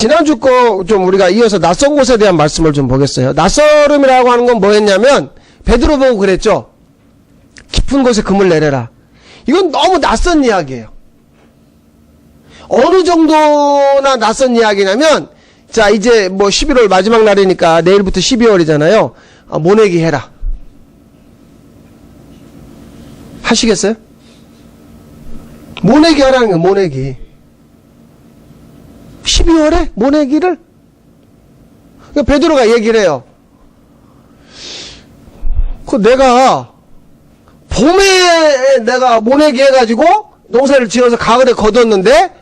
지난주 거 좀 우리가 이어서 낯선 곳에 대한 말씀을 좀 보겠어요. 낯설음이라고 하는 건 뭐였냐면 베드로 보고 그랬죠. 깊은 곳에 금을 내려라. 이건 너무 낯선 이야기예요. 어느 정도나 낯선 이야기냐면, 자, 이제 뭐 11월 마지막 날이니까 내일부터 12월이잖아요. 모내기 해라. 하시겠어요? 모내기 하라는 거예요, 모내기. 12월에 모내기를? 그러니까 베드로가 얘기를 해요. 내가 봄에 내가 모내기 해가지고 농사를 지어서 가을에 거뒀는데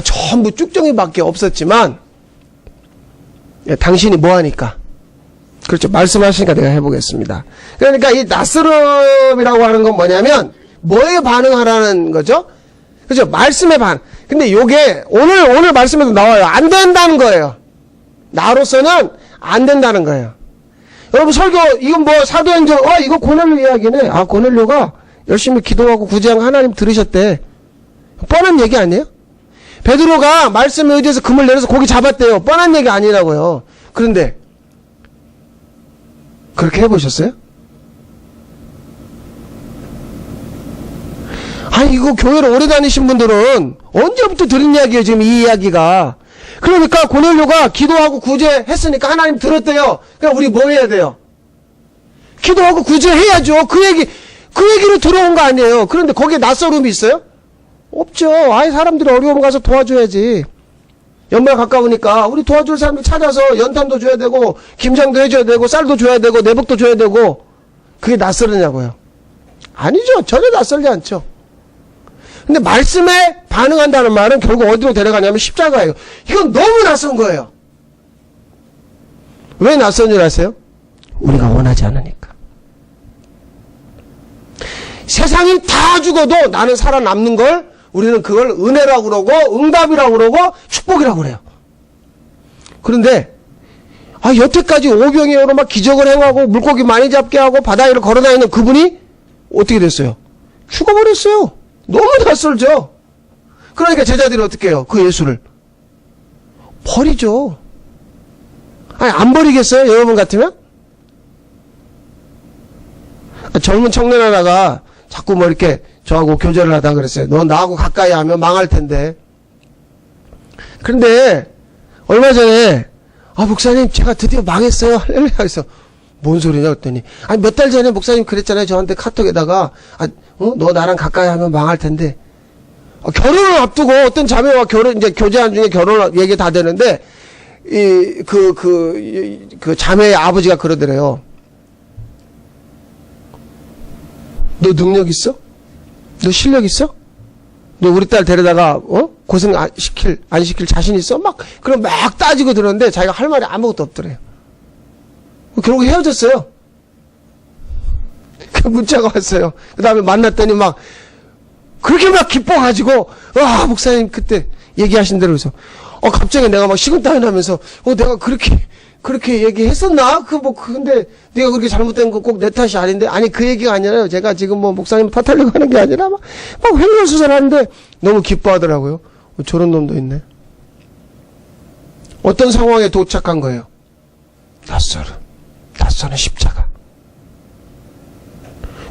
전부 쭉정이밖에 없었지만 당신이 뭐하니까? 그렇죠. 말씀하시니까 내가 해보겠습니다. 그러니까 이 낯설음이라고 하는 건 뭐냐면 뭐에 반응하라는 거죠? 그렇죠. 말씀에 근데 요게 오늘 말씀에도 나와요. 안 된다는 거예요. 나로서는 안 된다는 거예요. 여러분 설교 이건 뭐 사도행전 이거 고넬료 이야기네. 고넬료가 열심히 기도하고 구제한 하나님 들으셨대. 뻔한 얘기 아니에요? 베드로가 말씀에 의지해서 금을 내려서 고기 잡았대요. 뻔한 얘기 아니라고요. 그런데 그렇게 해보셨어요? 이거 교회를 오래 다니신 분들은 언제부터 들은 이야기예요, 지금 이 이야기가. 그러니까 고넬료가 기도하고 구제했으니까 하나님 들었대요. 그러니까 우리 뭐 해야 돼요? 기도하고 구제해야죠. 그 얘기로 들어온 거 아니에요. 그런데 거기에 낯설음이 있어요? 없죠. 사람들이 어려움 가서 도와줘야지. 연말 가까우니까 우리 도와줄 사람들 찾아서 연탄도 줘야 되고 김장도 해줘야 되고 쌀도 줘야 되고 내복도 줘야 되고. 그게 낯설으냐고요? 아니죠. 전혀 낯설지 않죠. 근데 말씀에 반응한다는 말은 결국 어디로 데려가냐면 십자가예요. 이건 너무 낯선 거예요. 왜 낯선 줄 아세요? 우리가 원하지 않으니까. 세상이 다 죽어도 나는 살아남는 걸 우리는 그걸 은혜라고 그러고 응답이라고 그러고 축복이라고 그래요. 그런데 여태까지 오병이어로 막 기적을 행하고 물고기 많이 잡게 하고 바다 위를 걸어다니는 그분이 어떻게 됐어요? 죽어버렸어요. 너무 낯설죠. 그러니까 제자들이 어떻게 해요? 그 예수를 버리죠. 안 버리겠어요? 여러분 같으면? 젊은 청년 하나가 자꾸 뭐 이렇게 저하고 교제를 하다 그랬어요. 너 나하고 가까이 하면 망할 텐데. 그런데 얼마 전에 목사님 제가 드디어 망했어요. 할렐루야. 그래서 뭔 소리냐 그랬더니 몇 달 전에 목사님 그랬잖아요. 저한테 카톡에다가 너 나랑 가까이 하면 망할 텐데. 결혼을 앞두고 어떤 자매와 이제 교제한 중에 결혼 얘기 다 되는데 그 자매의 아버지가 그러더래요. 너 능력 있어? 너 실력 있어? 너 우리 딸 데려다가 고생 안 시킬 자신 있어? 그럼 막 따지고 들었는데 자기가 할 말이 아무것도 없더래요. 결국 헤어졌어요. 그 문자가 왔어요. 그 다음에 만났더니 그렇게 기뻐가지고 목사님 그때 얘기하신 대로 해서 갑자기 내가 식은땀이 나면서 내가 그렇게 얘기했었나? 근데 네가 그렇게 잘못된 거 꼭 내 탓이 아닌데. 그 얘기가 아니라요. 제가 지금 목사님 탓하려고 하는 게 아니라 막 횡설수설하는데 너무 기뻐하더라고요. 저런 놈도 있네. 어떤 상황에 도착한 거예요? 낯설은 십자가.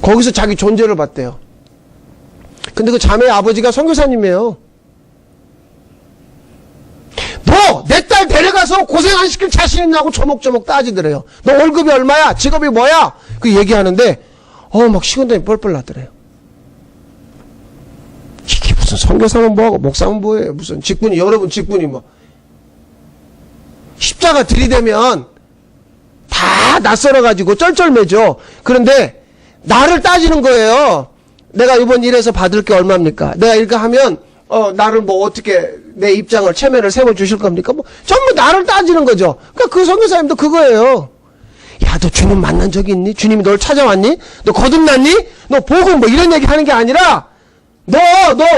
거기서 자기 존재를 봤대요. 근데 그 자매의 아버지가 선교사님이에요. 너 내 딸 데려가서 고생 안 시킬 자신 있냐고 조목조목 따지더래요. 너 월급이 얼마야? 직업이 뭐야? 그 얘기하는데 막 식은땀이 뻘뻘 나더래요. 이게 무슨 선교사면 뭐하고 목사면 뭐예요? 무슨 직분이 여러분 직분이 십자가 들이대면 다 낯설어가지고 쩔쩔매죠. 그런데 나를 따지는 거예요. 내가 이번 일에서 받을 게 얼마입니까? 내가 이렇게 하면 나를 어떻게 내 입장을 체면을 세워주실 겁니까? 전부 나를 따지는 거죠. 그러니까 그 선교사님도 그거예요. 야, 너 주님 만난 적이 있니? 주님이 널 찾아왔니? 너 거듭났니? 너 복음 이런 얘기 하는 게 아니라 너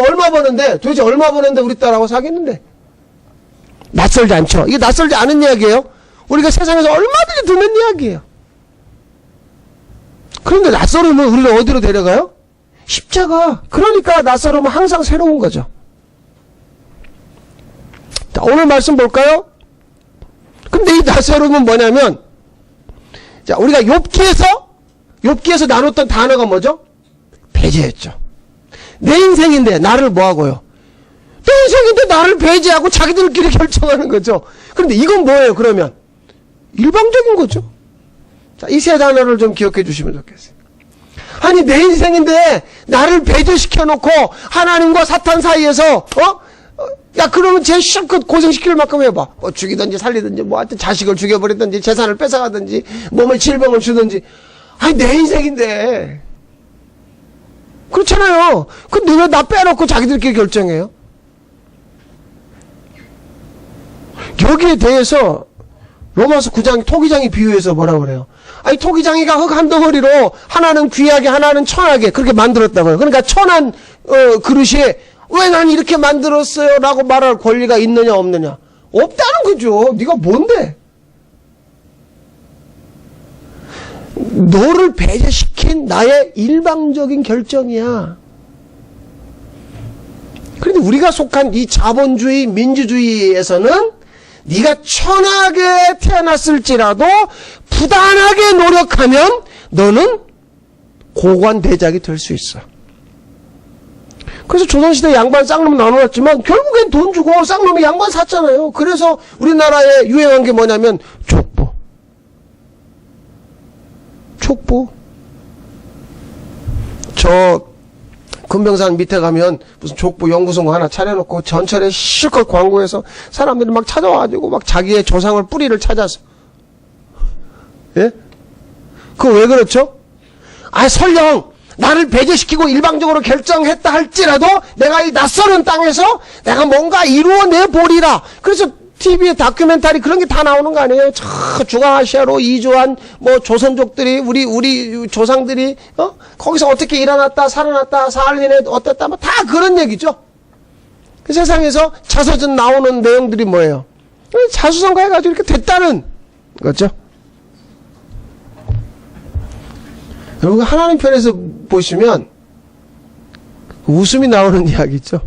얼마 버는데? 도대체 얼마 버는데 우리 딸하고 사귀는데? 낯설지 않죠? 이게 낯설지 않은 이야기예요. 우리가 세상에서 얼마든지 듣는 이야기예요. 그런데 낯설음은 우리를 어디로 데려가요? 십자가. 그러니까 낯설음은 항상 새로운 거죠. 자, 오늘 말씀 볼까요? 근데 이 나세롬은 뭐냐면, 자, 우리가 욥기에서 나눴던 단어가 뭐죠? 배제했죠. 내 인생인데 나를 뭐하고요? 내 인생인데 나를 배제하고 자기들끼리 결정하는 거죠. 그런데 이건 뭐예요, 그러면? 일방적인 거죠. 자, 이 세 단어를 좀 기억해 주시면 좋겠어요. 아니, 내 인생인데 나를 배제시켜놓고 하나님과 사탄 사이에서, 야, 그러면 쟤 실컷 고생시킬 만큼 해봐. 뭐 죽이든지 살리든지, 뭐 하여튼 자식을 죽여버리든지, 재산을 뺏어가든지, 몸에 질병을 주든지. 아니, 내 인생인데. 그렇잖아요. 근데 왜 나 빼놓고 자기들끼리 결정해요? 여기에 대해서 로마서 9장 토기장이 비유해서 뭐라고 그래요? 아니, 토기장이가 흙 한 덩어리로 하나는 귀하게 하나는 천하게 그렇게 만들었다고요. 그러니까 천한 그릇이 왜 난 이렇게 만들었어요? 라고 말할 권리가 있느냐 없느냐? 없다는 거죠. 네가 뭔데? 너를 배제시킨 나의 일방적인 결정이야. 그런데 우리가 속한 이 자본주의 민주주의에서는 네가 천하게 태어났을지라도 부단하게 노력하면 너는 고관대작이 될 수 있어. 그래서 조선시대 양반 쌍놈 나눠놨지만 결국엔 돈 주고 쌍놈이 양반 샀잖아요. 그래서 우리나라에 유행한 게 뭐냐면 족보. 저 금병산 밑에 가면 무슨 족보 연구소 하나 차려놓고 전철에 실컷 광고해서 사람들이 막 찾아와가지고 막 자기의 조상을 뿌리를 찾아서. 예? 그거 왜 그렇죠? 아, 설령 나를 배제시키고 일방적으로 결정했다 할지라도 내가 이 낯설은 땅에서 내가 뭔가 이루어내 보리라. 그래서 TV에 다큐멘터리 그런 게 다 나오는 거 아니에요? 저 중앙아시아로 이주한 뭐 조선족들이 우리 조상들이 거기서 어떻게 일어났다 살아났다 사할린에 어땠다 뭐 다 그런 얘기죠. 그 세상에서 자서전 나오는 내용들이 뭐예요? 자수성가 해가지고 이렇게 됐다는 거죠. 여러분 하나님 편에서 보시면 웃음이 나오는 이야기죠.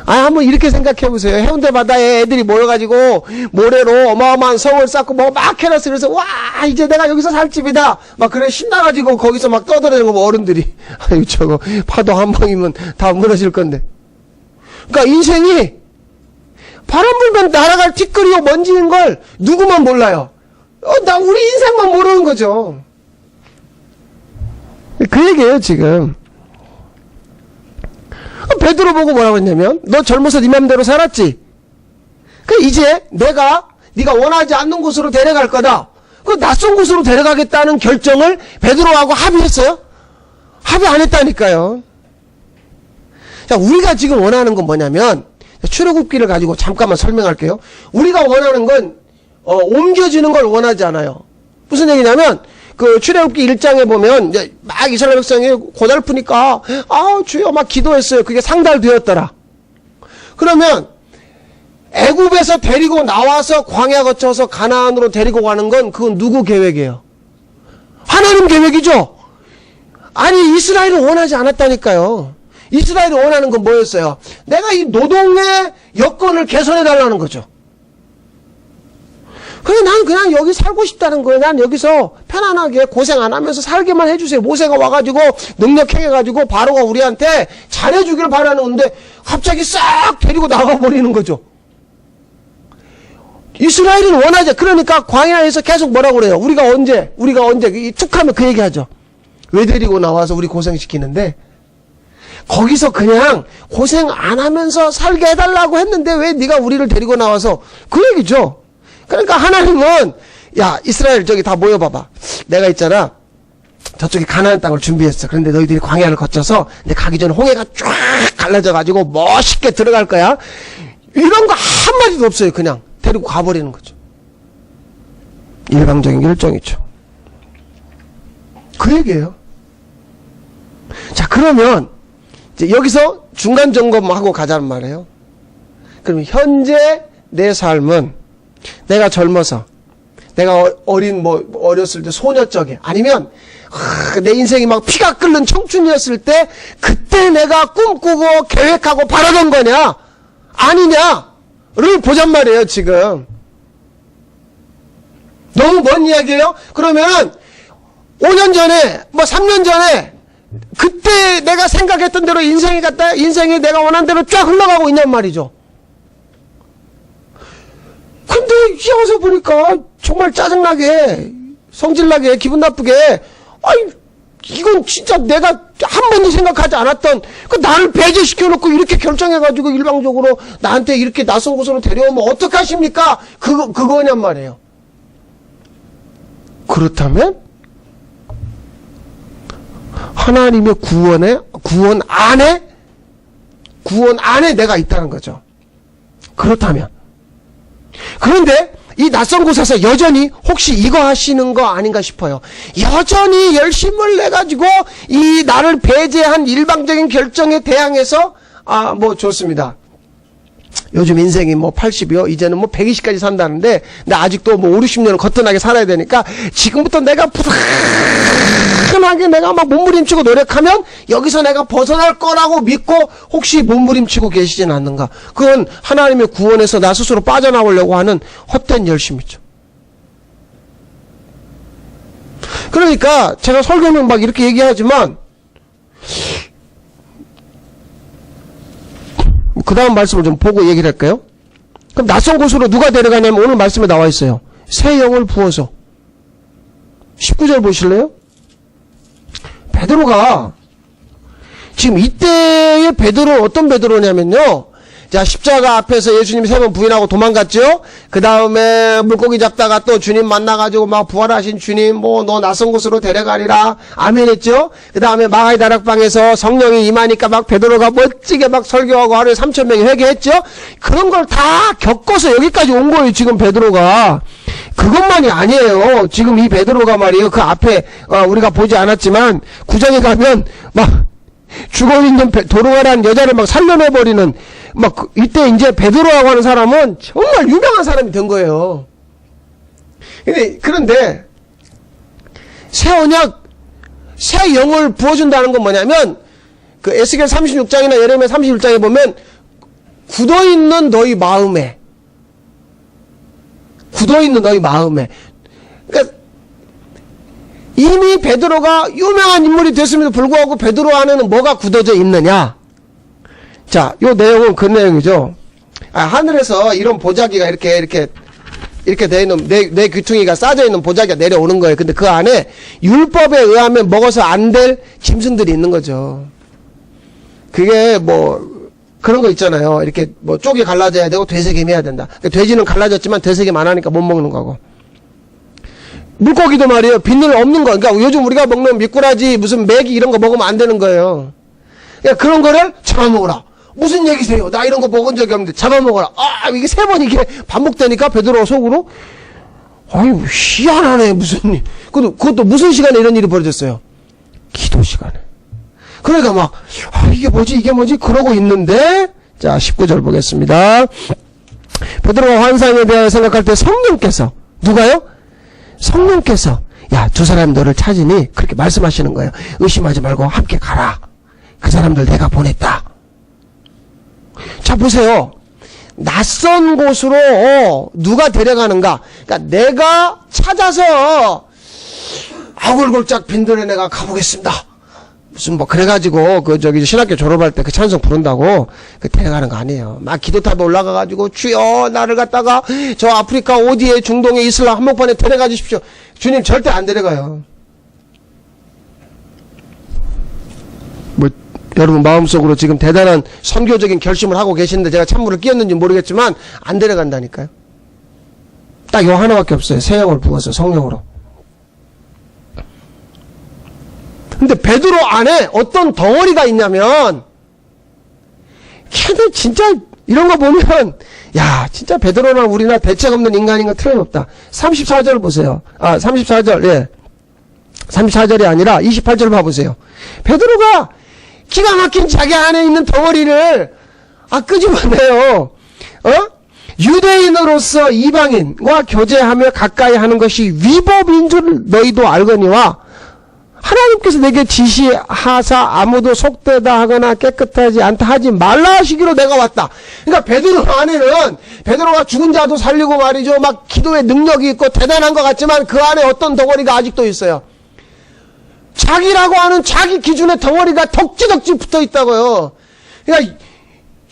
한번 이렇게 생각해 보세요. 해운대 바다에 애들이 모여가지고 모래로 어마어마한 성을 쌓고 뭐 막 해놨어. 그래서 와 이제 내가 여기서 살 집이다. 막 그래 신나가지고 거기서 막 떠들어대는 거 뭐 어른들이. 아유 저거 파도 한 방이면 다 무너질 건데. 그러니까 인생이 바람 불면 날아갈 티끌이요 먼지인 걸 누구만 몰라요. 나 우리 인생만 모르는 거죠. 그 얘기예요 지금. 베드로 보고 뭐라고 했냐면 너 젊어서 네 맘대로 살았지. 이제 네가 원하지 않는 곳으로 데려갈 거다. 그 낯선 곳으로 데려가겠다는 결정을 베드로하고 합의했어요? 합의 안 했다니까요. 자, 우리가 지금 원하는 건 뭐냐면 출애굽기를 가지고 잠깐만 설명할게요. 우리가 원하는 건 옮겨지는 걸 원하지 않아요. 무슨 얘기냐면 그 출애굽기 1장에 보면 이제 막 이스라엘 백성이 고달프니까 주여 막 기도했어요. 그게 상달되었더라. 그러면 애굽에서 데리고 나와서 광야 거쳐서 가나안으로 데리고 가는 건 그건 누구 계획이에요? 하나님 계획이죠. 아니 이스라엘은 원하지 않았다니까요. 이스라엘이 원하는 건 뭐였어요? 내가 이 노동의 여건을 개선해 달라는 거죠. 난 그냥 여기 살고 싶다는 거예요. 난 여기서 편안하게 고생 안 하면서 살게만 해주세요. 모세가 와가지고 능력행해가지고 바로가 우리한테 잘해주길 바라는 건데 갑자기 싹 데리고 나가버리는 거죠. 이스라엘은 원하죠. 그러니까 광야에서 계속 뭐라고 그래요? 우리가 언제 툭하면 그 얘기하죠. 왜 데리고 나와서 우리 고생시키는데 거기서 그냥 고생 안 하면서 살게 해달라고 했는데 왜 네가 우리를 데리고 나와서 그 얘기죠. 그러니까 하나님은 야 이스라엘 저기 다 모여봐봐. 내가 있잖아 저쪽에 가나안 땅을 준비했어. 그런데 너희들이 광야를 거쳐서 내 가기 전에 홍해가 쫙 갈라져가지고 멋있게 들어갈 거야. 이런 거 한마디도 없어요. 그냥 데리고 가버리는 거죠. 일방적인 결정이죠. 그 얘기예요. 자 그러면 이제 여기서 중간 점검하고 가자는 말이에요. 그럼 현재 내 삶은 내가 젊어서 내가 어렸을 때 소녀적에 아니면 내 인생이 막 피가 끓는 청춘이었을 때 그때 내가 꿈꾸고 계획하고 바라던 거냐 아니냐 보잔 말이에요, 지금. 너무 먼 이야기예요? 그러면 5년 전에, 3년 전에, 그때 내가 생각했던 대로 인생이 내가 원하는 대로 쫙 흘러가고 있냔 말이죠. 근데 이제 와서 보니까 정말 짜증나게, 성질나게, 기분 나쁘게, 이건 진짜 내가 한 번도 생각하지 않았던, 나를 배제시켜놓고 이렇게 결정해가지고 일방적으로 나한테 이렇게 낯선 곳으로 데려오면 어떡하십니까? 그거냔 말이에요. 그렇다면, 하나님의 구원 안에 내가 있다는 거죠. 그렇다면. 그런데 이 낯선 곳에서 여전히 혹시 이거 하시는 거 아닌가 싶어요. 여전히 열심을 내가지고 이 나를 배제한 일방적인 결정에 대항해서 좋습니다. 요즘 인생이 80이요. 이제는 120까지 산다는데, 근데 아직도 5, 60년을 거뜬하게 살아야 되니까, 지금부터 내가 부단하게 내가 몸부림치고 노력하면, 여기서 내가 벗어날 거라고 믿고, 혹시 몸부림치고 계시진 않는가. 그건 하나님의 구원에서 나 스스로 빠져나오려고 하는 헛된 열심이죠. 그러니까, 제가 설교는 이렇게 얘기하지만, 그 다음 말씀을 좀 보고 얘기를 할까요? 그럼 낯선 곳으로 누가 데려가냐면 오늘 말씀에 나와 있어요. 새 영을 부어서. 19절 보실래요? 베드로가 지금 이때의 베드로는 어떤 베드로냐면요. 자, 십자가 앞에서 예수님이 3번 부인하고 도망갔죠? 그 다음에 물고기 잡다가 또 주님 만나가지고 부활하신 주님, 너 낯선 곳으로 데려가리라. 아멘 했죠? 그 다음에 마가의 다락방에서 성령이 임하니까 베드로가 멋지게 설교하고 하루에 3,000명이 회개했죠? 그런 걸 다 겪어서 여기까지 온 거예요, 지금 베드로가. 그것만이 아니에요. 지금 이 베드로가 말이에요. 그 앞에, 우리가 보지 않았지만, 구장에 가면, 죽어있는 도로가라는 여자를 살려내버리는, 이때 이제 베드로라고 하는 사람은 정말 유명한 사람이 된 거예요. 그런데, 새 언약, 새 영을 부어준다는 건 뭐냐면, 에스겔 36장이나 예레미야 31장에 보면, 굳어있는 너희 마음에, 그러니까, 이미 베드로가 유명한 인물이 됐음에도 불구하고 베드로 안에는 뭐가 굳어져 있느냐? 자, 요 내용은 그 내용이죠. 하늘에서 이런 보자기가 이렇게 돼 있는, 내 귀퉁이가 싸져 있는 보자기가 내려오는 거예요. 근데 그 안에 율법에 의하면 먹어서 안 될 짐승들이 있는 거죠. 그게 그런 거 있잖아요. 이렇게 쪽이 갈라져야 되고 되새김 해야 된다. 돼지는 갈라졌지만 되새김 안 하니까 못 먹는 거고. 물고기도 말이에요. 비늘 없는 거. 그러니까 요즘 우리가 먹는 미꾸라지, 무슨 메기 이런 거 먹으면 안 되는 거예요. 그러니까 그런 거를 잡아먹어라. 무슨 얘기세요? 나 이런 거 먹은 적이 없는데 잡아먹어라. 이게 3번 이게 반복되니까 베드로 속으로 아유 희한하네. 무슨 그것도 무슨 시간에 이런 일이 벌어졌어요? 기도 시간에. 그러니까 이게 뭐지 그러고 있는데, 자 19절 보겠습니다. 베드로가 환상에 대하여 생각할 때 성령께서, 누가요? 성령께서, 야, 두 사람이 너를 찾으니 그렇게 말씀하시는 거예요. 의심하지 말고 함께 가라. 그 사람들 내가 보냈다. 자, 보세요. 낯선 곳으로 누가 데려가는가? 그러니까 내가 찾아서 아골골짝 빈들에 내가 가보겠습니다. 무슨 그래가지고 신학교 졸업할 때 그 찬송 부른다고 데려가는 거 아니에요. 막 기도탑에 올라가가지고 주여 나를 갖다가 저 아프리카 어디에 중동에 이슬람 한복판에 데려가 주십시오. 주님 절대 안 데려가요. 여러분 마음속으로 지금 대단한 선교적인 결심을 하고 계시는데 제가 찬물을 끼얹는지 모르겠지만 안 데려간다니까요. 딱 요 하나밖에 없어요. 새 영을 부어서 성령으로. 근데 베드로 안에 어떤 덩어리가 있냐면, 걔들 진짜 이런 거 보면, 야, 진짜 베드로나 우리나 대책 없는 인간인 건 틀림없다. 34절 보세요. 34절, 예. 34절이 아니라 28절 봐보세요. 베드로가 기가 막힌 자기 안에 있는 덩어리를, 끄집어내요. 유대인으로서 이방인과 교제하며 가까이 하는 것이 위법인 줄 너희도 알거니와, 하나님께서 내게 지시하사 아무도 속되다 하거나 깨끗하지 않다 하지 말라 하시기로 내가 왔다. 그러니까 베드로 안에는 베드로가 죽은 자도 살리고 말이죠. 막 기도의 능력이 있고 대단한 것 같지만 그 안에 어떤 덩어리가 아직도 있어요. 자기라고 하는 자기 기준의 덩어리가 덕지덕지 붙어 있다고요. 그러니까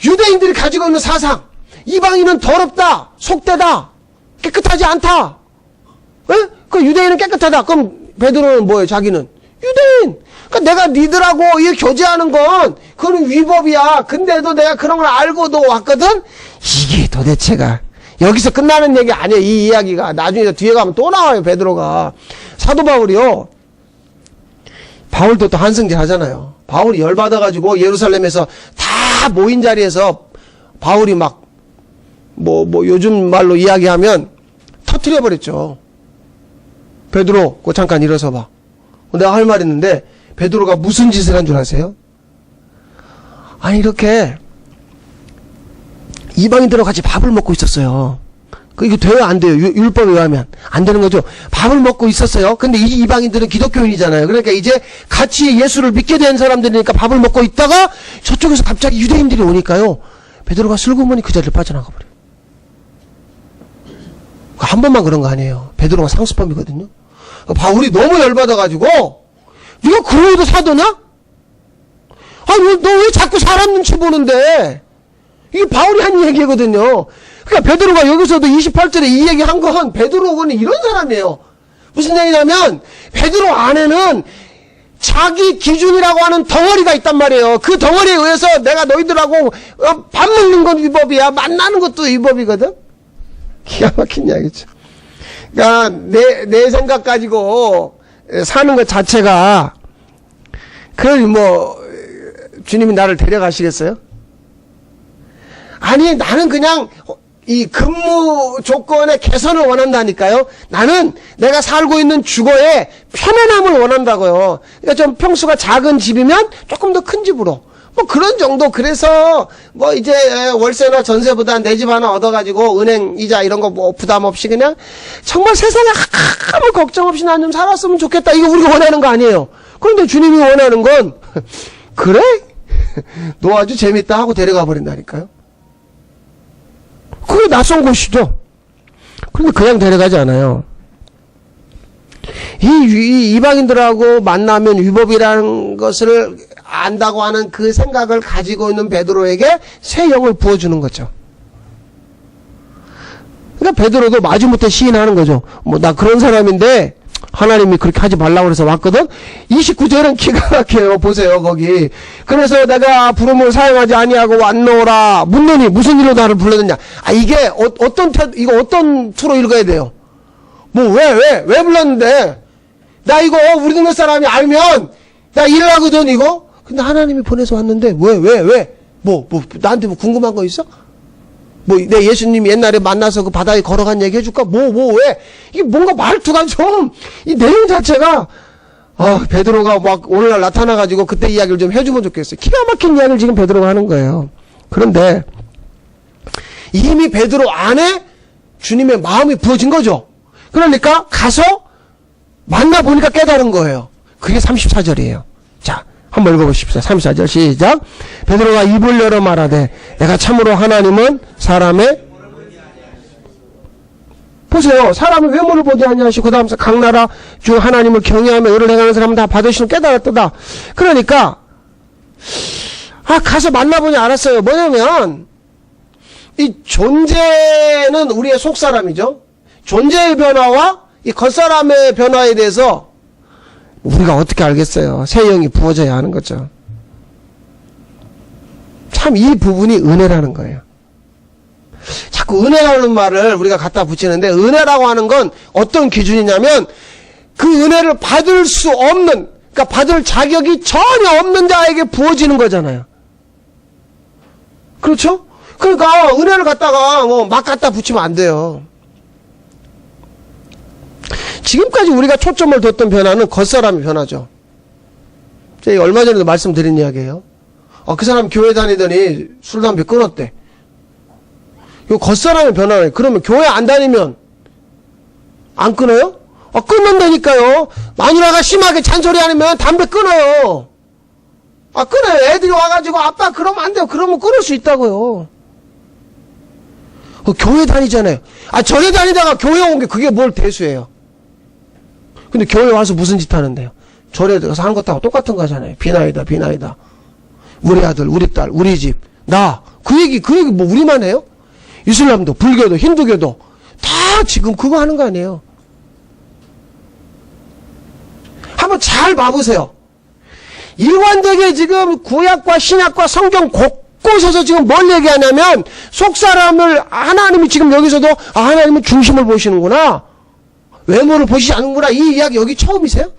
유대인들이 가지고 있는 사상, 이방인은 더럽다, 속되다, 깨끗하지 않다. 에? 그 유대인은 깨끗하다. 그럼 베드로는 뭐예요? 자기는 유대인. 그러니까 내가 니들하고 이 교제하는 건 그건 위법이야. 근데도 내가 그런 걸 알고도 왔거든. 이게 도대체가 여기서 끝나는 얘기 아니에요. 이 이야기가 나중에 뒤에 가면 또 나와요. 베드로가 사도 바울이요. 바울도 또 한승질 하잖아요. 바울이 열받아가지고 예루살렘에서 다 모인 자리에서 바울이 막 요즘 말로 이야기하면 터트려버렸죠. 베드로, 그거 잠깐 일어서 봐. 내가 할 말 있는데, 베드로가 무슨 짓을 한 줄 아세요? 아니, 이렇게, 이방인들하고 같이 밥을 먹고 있었어요. 이게 돼요? 안 돼요? 율법에 의하면. 안 되는 거죠? 밥을 먹고 있었어요. 근데 이 이방인들은 기독교인이잖아요. 그러니까 이제 같이 예수를 믿게 된 사람들이니까 밥을 먹고 있다가 저쪽에서 갑자기 유대인들이 오니까요. 베드로가 슬그머니 그 자리를 빠져나가 버려요. 한 번만 그런 거 아니에요. 베드로가 상습범이거든요. 바울이 너무 열받아가지고 네가 그러고도 사도냐? 아니 너 왜 자꾸 사람 눈치 보는데? 이게 바울이 한 얘기거든요. 그러니까 베드로가 여기서도 28절에 이 얘기한 건 베드로는 이런 사람이에요. 무슨 얘기냐면 베드로 안에는 자기 기준이라고 하는 덩어리가 있단 말이에요. 그 덩어리에 의해서 내가 너희들하고 밥 먹는 건 위법이야. 만나는 것도 위법이거든. 기가 막힌 이야기죠. 그러니까 내 생각 가지고 사는 것 자체가 주님이 나를 데려가시겠어요? 아니 나는 그냥 이 근무 조건의 개선을 원한다니까요. 나는 내가 살고 있는 주거에 편안함을 원한다고요. 그러니까 좀 평수가 작은 집이면 조금 더 큰 집으로 그런 정도. 그래서 이제 월세나 전세보다 내 집 하나 얻어가지고 은행 이자 이런 거 부담 없이 그냥 정말 세상에 아무 걱정 없이 난 좀 살았으면 좋겠다. 이거 우리가 원하는 거 아니에요. 그런데 주님이 원하는 건 그래? 너 아주 재밌다 하고 데려가 버린다니까요. 그게 낯선 곳이죠. 그런데 그냥 데려가지 않아요. 이 이방인들하고 만나면 위법이라는 것을 안다고 하는 그 생각을 가지고 있는 베드로에게 새 영을 부어주는 거죠. 그러니까 베드로도 마지못해 시인하는 거죠. 나 그런 사람인데 하나님이 그렇게 하지 말라고 그래서 왔거든. 29절은 기가 막혀요. 보세요 거기. 그래서 내가 부름을 사용하지 아니하고 왔노라. 묻노니 무슨 일로 나를 불렀느냐. 이게 이거 어떤 투로 읽어야 돼요? 왜 불렀는데? 나 이거 우리 동네 사람이 알면 나 일하거든 이거. 근데 하나님이 보내서 왔는데 왜? 나한테 궁금한 거 있어? 내 예수님이 옛날에 만나서 그 바다에 걸어간 얘기 해줄까? 왜? 이게 뭔가 말투가 이 내용 자체가, 베드로가 오늘날 나타나가지고 그때 이야기를 좀 해주면 좋겠어요. 기가 막힌 이야기를 지금 베드로가 하는 거예요. 그런데, 이미 베드로 안에 주님의 마음이 부어진 거죠. 그러니까 가서 만나보니까 깨달은 거예요. 그게 34절이에요. 자, 한번 읽어보십시오. 34절 시작. 베드로가 입을 열어 말하되 내가 참으로 하나님은 사람의 보세요. 사람의 외모를 보지 아니하시고 그 다음에 각 나라 중 하나님을 경외하며 의를 행하는 사람은 다 받으시는 깨달았다. 그러니까 가서 만나보니 알았어요. 뭐냐면 이 존재는 우리의 속사람이죠. 존재의 변화와 이 겉사람의 변화에 대해서 우리가 어떻게 알겠어요? 새 영이 부어져야 하는 거죠. 참 이 부분이 은혜라는 거예요. 자꾸 은혜라는 말을 우리가 갖다 붙이는데 은혜라고 하는 건 어떤 기준이냐면 그 은혜를 받을 수 없는, 그러니까 받을 자격이 전혀 없는 자에게 부어지는 거잖아요. 그렇죠? 그러니까 은혜를 갖다가 막 갖다 붙이면 안 돼요. 지금까지 우리가 초점을 뒀던 변화는 겉사람의 변화죠. 제가 얼마 전에도 말씀드린 이야기예요. 그 사람 교회 다니더니 술, 담배 끊었대. 이거 겉사람의 변화예요. 그러면 교회 안 다니면 안 끊어요? 끊는다니까요. 마누라가 심하게 잔소리 하면 담배 끊어요. 끊어요. 애들이 와가지고 아빠 그러면 안 돼요. 그러면 끊을 수 있다고요. 교회 다니잖아요. 절에 다니다가 교회 온 게 그게 뭘 대수예요. 근데 교회 와서 무슨 짓 하는데요? 절에 들어가서 하는 것하고 똑같은 거잖아요. 비나이다, 비나이다. 우리 아들, 우리 딸, 우리 집, 나. 그 얘기 뭐 우리만 해요? 이슬람도, 불교도, 힌두교도 다 지금 그거 하는 거 아니에요? 한번 잘 봐보세요. 일관되게 지금 구약과 신약과 성경 곳곳에서 지금 뭘 얘기하냐면 속사람을 하나님이 지금 여기서도 하나님은 중심을 보시는구나. 외모를 보시지 않는구나. 이 이야기 여기 처음이세요?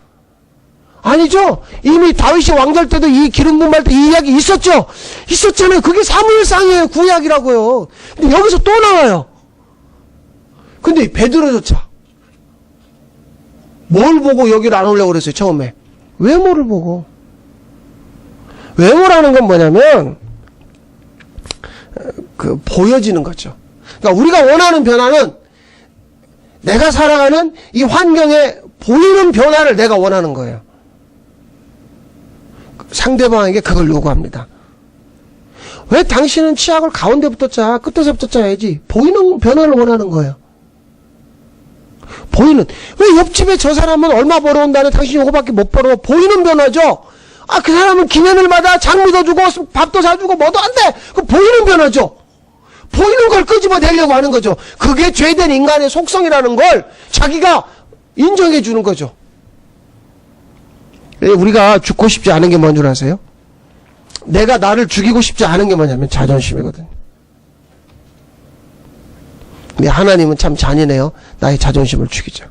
아니죠. 이미 다윗이 왕될 때도 이 기름 부음할 때 이 이야기 있었죠. 있었잖아요. 그게 사무엘상이에요. 구약이라고요. 근데 여기서 또 나와요. 근데 베드로조차 뭘 보고 여기를 안 오려고 그랬어요. 처음에 외모를 보고. 외모라는 건 뭐냐면 보여지는 거죠. 그러니까 우리가 원하는 변화는 내가 살아가는 이 환경에 보이는 변화를 내가 원하는 거예요. 상대방에게 그걸 요구합니다. 왜 당신은 치약을 가운데부터 짜? 끝에서부터 짜야지. 보이는 변화를 원하는 거예요. 보이는. 왜 옆집에 저 사람은 얼마 벌어온다는 당신이 요거밖에 못 벌어? 보이는 변화죠. 그 사람은 기념일 마다 장 믿어주고 밥도 사주고 뭐도 안 돼. 그 보이는 변화죠. 보이는 걸 끄집어내려고 하는 거죠. 그게 죄된 인간의 속성이라는 걸 자기가 인정해 주는 거죠. 우리가 죽고 싶지 않은 게 뭔 줄 아세요? 내가 나를 죽이고 싶지 않은 게 뭐냐면 자존심이거든요. 근데 하나님은 참 잔인해요. 나의 자존심을 죽이죠.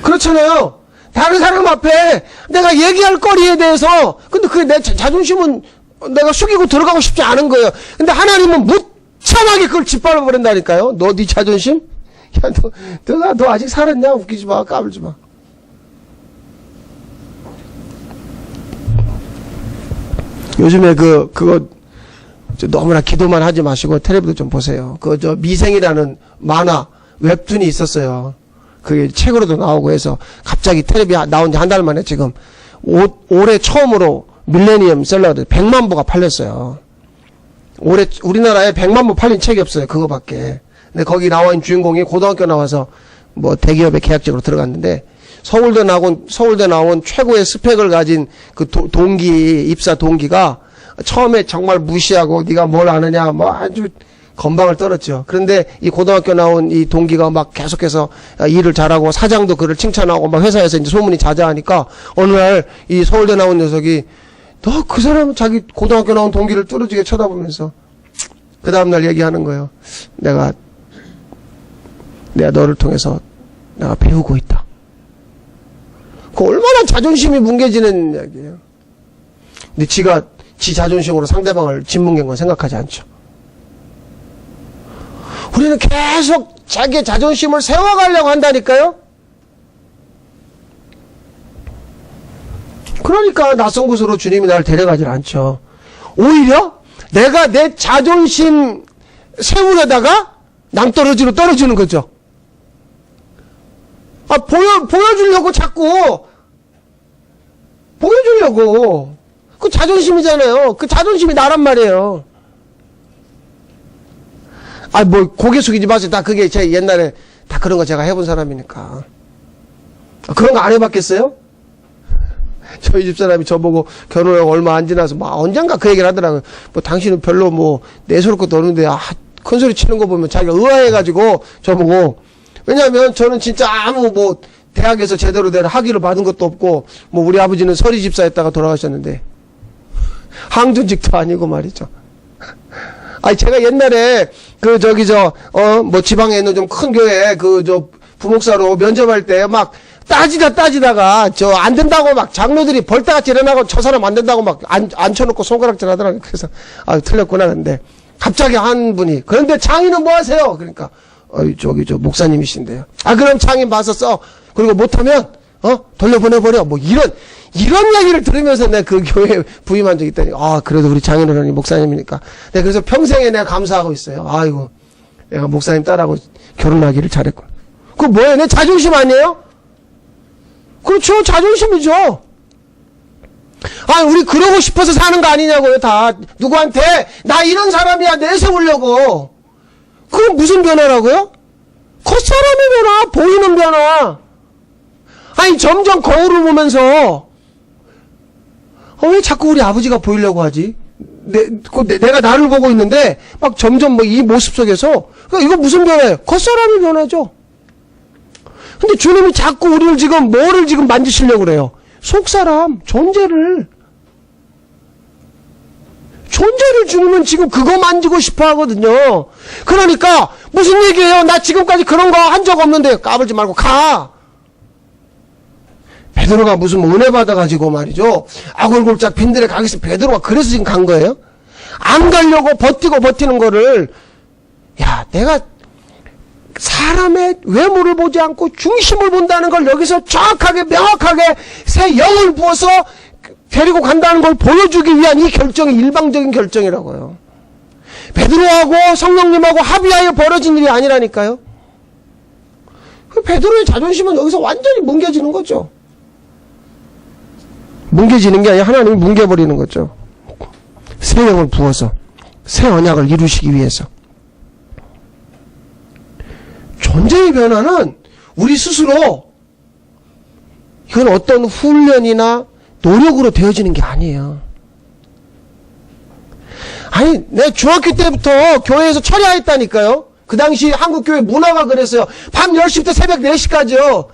그렇잖아요. 다른 사람 앞에 내가 얘기할 거리에 대해서, 근데 그게 내 자존심은 내가 숙이고 들어가고 싶지 않은 거예요. 근데 하나님은 무참하게 그걸 짓밟아 버린다니까요. 너 네 자존심? 야, 너 아직 살았냐? 웃기지 마. 까불지 마. 요즘에 그거 너무나 기도만 하지 마시고 텔레비도 좀 보세요. 미생이라는 만화 웹툰이 있었어요. 그게 책으로도 나오고 해서 갑자기 텔레비 나온 지 한 달 만에 지금 올해 처음으로 밀레니엄 셀러드 100만 부가 팔렸어요. 올해 우리나라에 100만 부 팔린 책이 없어요. 그거밖에. 근데 거기 나와 있는 주인공이 고등학교 나와서 뭐 대기업에 계약직으로 들어갔는데 서울대 나온 최고의 스펙을 가진 그 입사 동기가 처음에 정말 무시하고 네가 뭘 아느냐 뭐 아주 건방을 떨었죠. 그런데 이 고등학교 나온 이 동기가 막 계속해서 일을 잘하고 사장도 그를 칭찬하고 막 회사에서 이제 소문이 자자하니까 어느 날 이 서울대 나온 녀석이 너 그 사람은 자기 고등학교 나온 동기를 뚫어지게 쳐다보면서 그 다음날 얘기하는 거예요. 내가 너를 통해서 내가 배우고 있다. 그 얼마나 자존심이 뭉개지는 이야기예요. 근데 지 자존심으로 상대방을 짓뭉갠 건 생각하지 않죠. 우리는 계속 자기의 자존심을 세워가려고 한다니까요. 그러니까 낯선 곳으로 주님이 나를 데려가질 않죠. 오히려 내가 내 자존심 세우려다가 낭떠러지로 떨어지는 거죠. 보여주려고 자꾸 보여주려고. 그 자존심이잖아요. 그 자존심이 나란 말이에요. 고개 숙이지 마세요. 다 그게 제 옛날에 다 그런 거 제가 해본 사람이니까. 그런 거 안 해봤겠어요? 저희 집사람이 저보고 결혼하고 얼마 안 지나서 언젠가 그 얘기를 하더라고요. 당신은 별로 내세울 것도 없는데 큰 소리 치는 거 보면 자기가 의아해가지고 저보고. 왜냐하면 저는 진짜 대학에서 제대로 된 학위를 받은 것도 없고 우리 아버지는 서리 집사였다가 돌아가셨는데 항전직도 아니고 말이죠. 제가 옛날에 지방에 있는 좀 큰 교회 부목사로 면접할 때 따지다가 안 된다고 장로들이 벌떼같이 일어나고 저 사람 안 된다고 앉혀놓고 손가락질 하더라고요. 그래서 틀렸구나. 근데 갑자기 한 분이 그런데 장인은 뭐 하세요? 그러니까 목사님이신데요. 그럼 장인 봐서 써. 그리고 못하면 돌려보내버려. 뭐 이런 얘기를 들으면서 내가 그 교회에 부임한 적이 있다니. 그래도 우리 장인어른이 목사님이니까. 내가 그래서 평생에 내가 감사하고 있어요. 아이고, 내가 목사님 딸하고 결혼하기를 잘했고. 그거 뭐예요? 내 자존심 아니에요? 그렇죠. 자존심이죠. 우리 그러고 싶어서 사는 거 아니냐고요, 다. 누구한테, 나 이런 사람이야, 내세우려고. 그건 무슨 변화라고요? 겉사람의 변화, 보이는 변화. 점점 거울을 보면서, 왜 자꾸 우리 아버지가 보이려고 하지? 내가 나를 보고 있는데, 막 점점 이 모습 속에서, 그러니까 이거 무슨 변화예요? 겉사람의 변화죠. 근데 주님이 자꾸 우리를 지금, 뭐를 지금 만지시려고 그래요? 속사람, 존재를 주님은 지금 그거 만지고 싶어 하거든요. 그러니까, 무슨 얘기예요? 나 지금까지 그런 거 한 적 없는데, 까불지 말고 가! 베드로가 무슨 은혜 받아가지고 말이죠. 아골골짝 빈들에 가겠습니다. 베드로가 그래서 지금 간 거예요? 안 가려고 버티는 거를, 내가 사람의 외모를 보지 않고 중심을 본다는 걸 여기서 정확하게 명확하게 새 영을 부어서 데리고 간다는 걸 보여주기 위한 이 결정이 일방적인 결정이라고요. 베드로하고 성령님하고 합의하여 벌어진 일이 아니라니까요. 베드로의 자존심은 여기서 완전히 뭉개지는 거죠. 뭉개지는 게 아니라 하나님이 뭉개버리는 거죠. 새 영을 부어서 새 언약을 이루시기 위해서. 존재의 변화는 우리 스스로 이건 어떤 훈련이나 노력으로 되어지는 게 아니에요. 내 중학교 때부터 교회에서 철야했다니까요. 그 당시 한국교회 문화가 그랬어요. 밤 10시부터 새벽 4시까지요.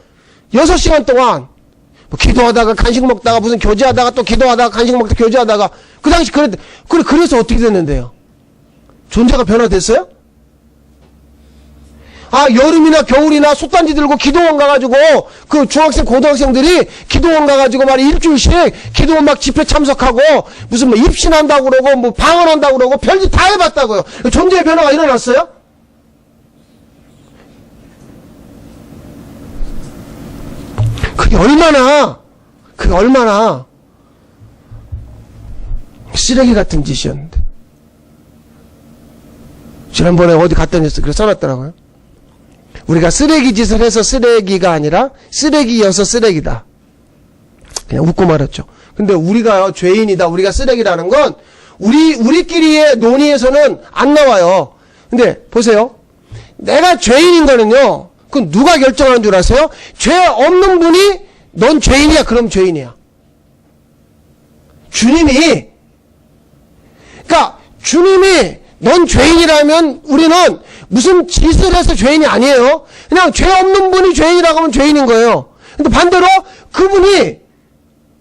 6시간 동안 기도하다가 간식 먹다가 무슨 교제하다가 또 기도하다가 간식 먹다가 교제하다가 그 당시 그래서 어떻게 됐는데요? 존재가 변화됐어요? 여름이나 겨울이나 솥단지 들고 기도원 가가지고, 그 중학생, 고등학생들이 기도원 가가지고 일주일씩 기도원 집회 참석하고, 무슨 입신한다고 그러고, 방언한다고 그러고, 별짓 다 해봤다고요. 존재의 변화가 일어났어요? 그게 얼마나 쓰레기 같은 짓이었는데. 지난번에 어디 갔더니 그래 써놨더라고요. 우리가 쓰레기 짓을 해서 쓰레기가 아니라 쓰레기여서 쓰레기다. 그냥 웃고 말았죠. 근데 우리가 죄인이다, 우리가 쓰레기라는 건 우리끼리의 논의에서는 안 나와요. 근데 보세요. 내가 죄인인 거는요, 그건 누가 결정하는 줄 아세요? 죄 없는 분이 넌 죄인이야, 그럼 죄인이야. 주님이 넌 죄인이라면 우리는 무슨 짓을 해서 죄인이 아니에요. 그냥 죄 없는 분이 죄인이라고 하면 죄인인 거예요. 근데 반대로 그분이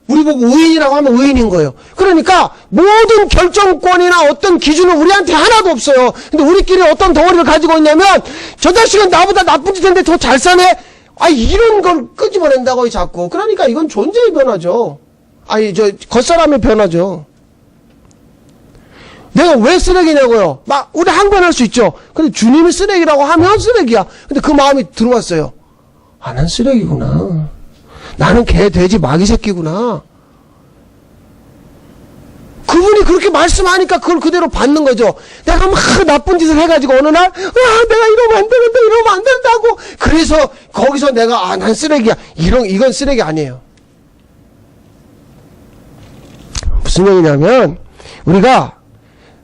우리 보고 의인이라고 하면 의인인 거예요. 그러니까 모든 결정권이나 어떤 기준은 우리한테 하나도 없어요. 근데 우리끼리 어떤 덩어리를 가지고 있냐면 저 자식은 나보다 나쁜 짓 했는데 더 잘 사네? 이런 걸 끄집어낸다고 자꾸. 그러니까 이건 존재의 변화죠. 겉사람의 변화죠. 내가 왜 쓰레기냐고요? 우리 항변할 수 있죠. 근데 주님이 쓰레기라고 하면 쓰레기야. 근데 그 마음이 들어왔어요. 난 쓰레기구나. 나는 개, 돼지, 마귀 새끼구나. 그분이 그렇게 말씀하니까 그걸 그대로 받는 거죠. 내가 막 나쁜 짓을 해가지고 어느 날, 내가 이러면 안 되는데, 이러면 안 된다고. 그래서 거기서 내가, 난 쓰레기야. 이건 쓰레기 아니에요. 무슨 얘기냐면, 우리가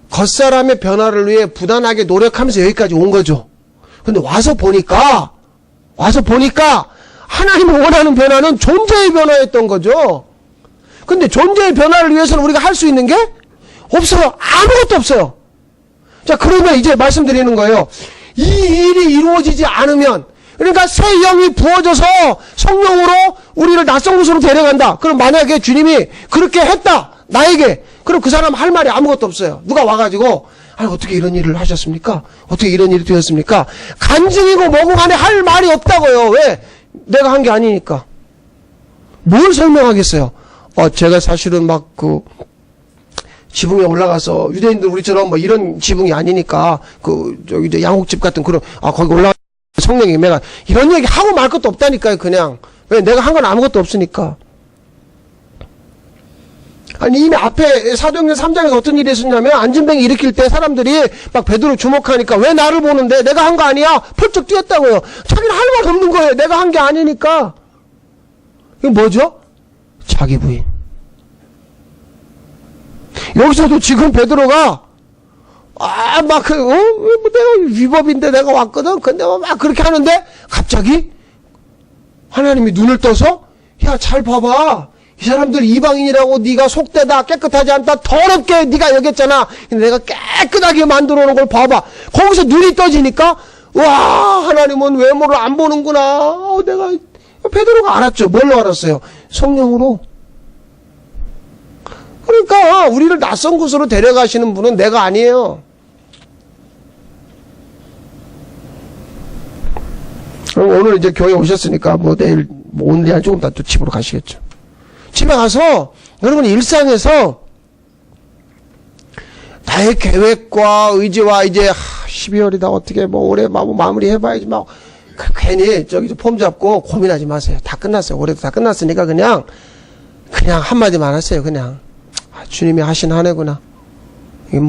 겉사람의 변화를 위해 부단하게 노력하면서 여기까지 온 거죠. 근데 와서 보니까 하나님이 원하는 변화는 존재의 변화였던 거죠. 근데 존재의 변화를 위해서는 우리가 할 수 있는 게 없어요. 아무것도 없어요. 자, 그러면 이제 말씀드리는 거예요. 이 일이 이루어지지 않으면, 그러니까 새 영이 부어져서 성령으로 우리를 낯선 곳으로 데려간다. 그럼 만약에 주님이 그렇게 했다, 나에게. 그럼 그 사람 할 말이 아무것도 없어요. 누가 와가지고, 어떻게 이런 일을 하셨습니까? 어떻게 이런 일이 되었습니까? 간증이고 뭐고 간에 할 말이 없다고요. 왜? 내가 한 게 아니니까. 뭘 설명하겠어요? 제가 사실은 지붕에 올라가서, 유대인들 우리처럼 이런 지붕이 아니니까, 양옥집 같은 거기 올라가 성령이 내가 이런 얘기 하고 말 것도 없다니까요, 그냥. 왜? 내가 한 건 아무것도 없으니까. 아니, 이미 앞에 사도행전 3장에서 어떤 일이 있었냐면, 안진뱅이 일으킬 때 사람들이 막 베드로 주목하니까, 왜 나를 보는데? 내가 한 거 아니야? 펄쩍 뛰었다고요. 자기는 할 말 없는 거예요. 내가 한 게 아니니까. 이거 뭐죠? 자기 부인. 여기서도 지금 베드로가, 내가 위법인데 내가 왔거든? 근데 막 그렇게 하는데, 갑자기, 하나님이 눈을 떠서, 야, 잘 봐봐. 이 사람들 이방인이라고 네가 속되다, 깨끗하지 않다, 더럽게 네가 여겼잖아. 근데 내가 깨끗하게 만들어 놓은 걸 봐봐. 거기서 눈이 떠지니까 와, 하나님은 외모를 안 보는구나. 내가 베드로가 알았죠. 뭘로 알았어요? 성령으로. 그러니까 우리를 낯선 곳으로 데려가시는 분은 내가 아니에요. 그럼 오늘 이제 교회 오셨으니까 내일 오늘이 한 조금 더 또 집으로 가시겠죠. 집에 가서 여러분 일상에서 나의 계획과 의지와 이제 12월이다 어떻게 올해 마무리 해봐야지 괜히 폼 잡고 고민하지 마세요. 다 끝났어요. 올해도 다 끝났으니까 그냥 한마디만 하세요. 그냥 주님이 하신 한 해구나. 이게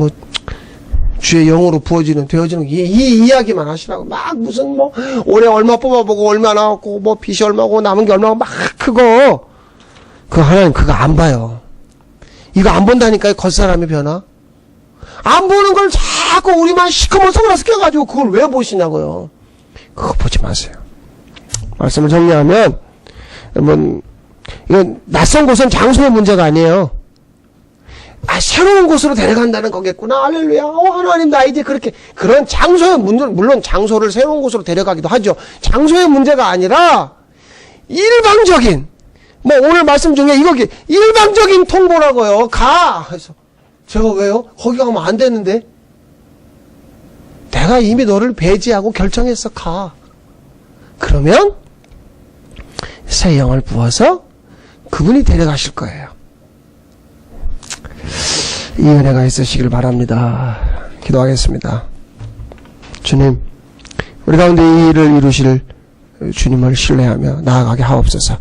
주의 영으로 되어지는 이 이야기만 하시라고. 무슨 올해 얼마 뽑아보고 얼마 나왔고 빚이 얼마고 남은 게 얼마고 그거 하나님 그거 안 봐요. 이거 안 본다니까요. 겉사람이 변화. 안 보는 걸 자꾸 우리만 시커먼 선글라스 껴가지고 그걸 왜 보시냐고요. 그거 보지 마세요. 말씀을 정리하면 이건 낯선 곳은 장소의 문제가 아니에요. 새로운 곳으로 데려간다는 거겠구나. 할렐루야. 하나님 나 이제 그렇게 그런 장소의 문제, 물론 장소를 새로운 곳으로 데려가기도 하죠. 장소의 문제가 아니라 일방적인 오늘 말씀 중에 일방적인 통보라고요. 가! 그래서 제가 왜요? 거기 가면 안 되는데? 내가 이미 너를 배제하고 결정했어. 가. 그러면 새 영을 부어서 그분이 데려가실 거예요. 이 은혜가 있으시길 바랍니다. 기도하겠습니다. 주님, 우리 가운데 이 일을 이루실 주님을 신뢰하며 나아가게 하옵소서.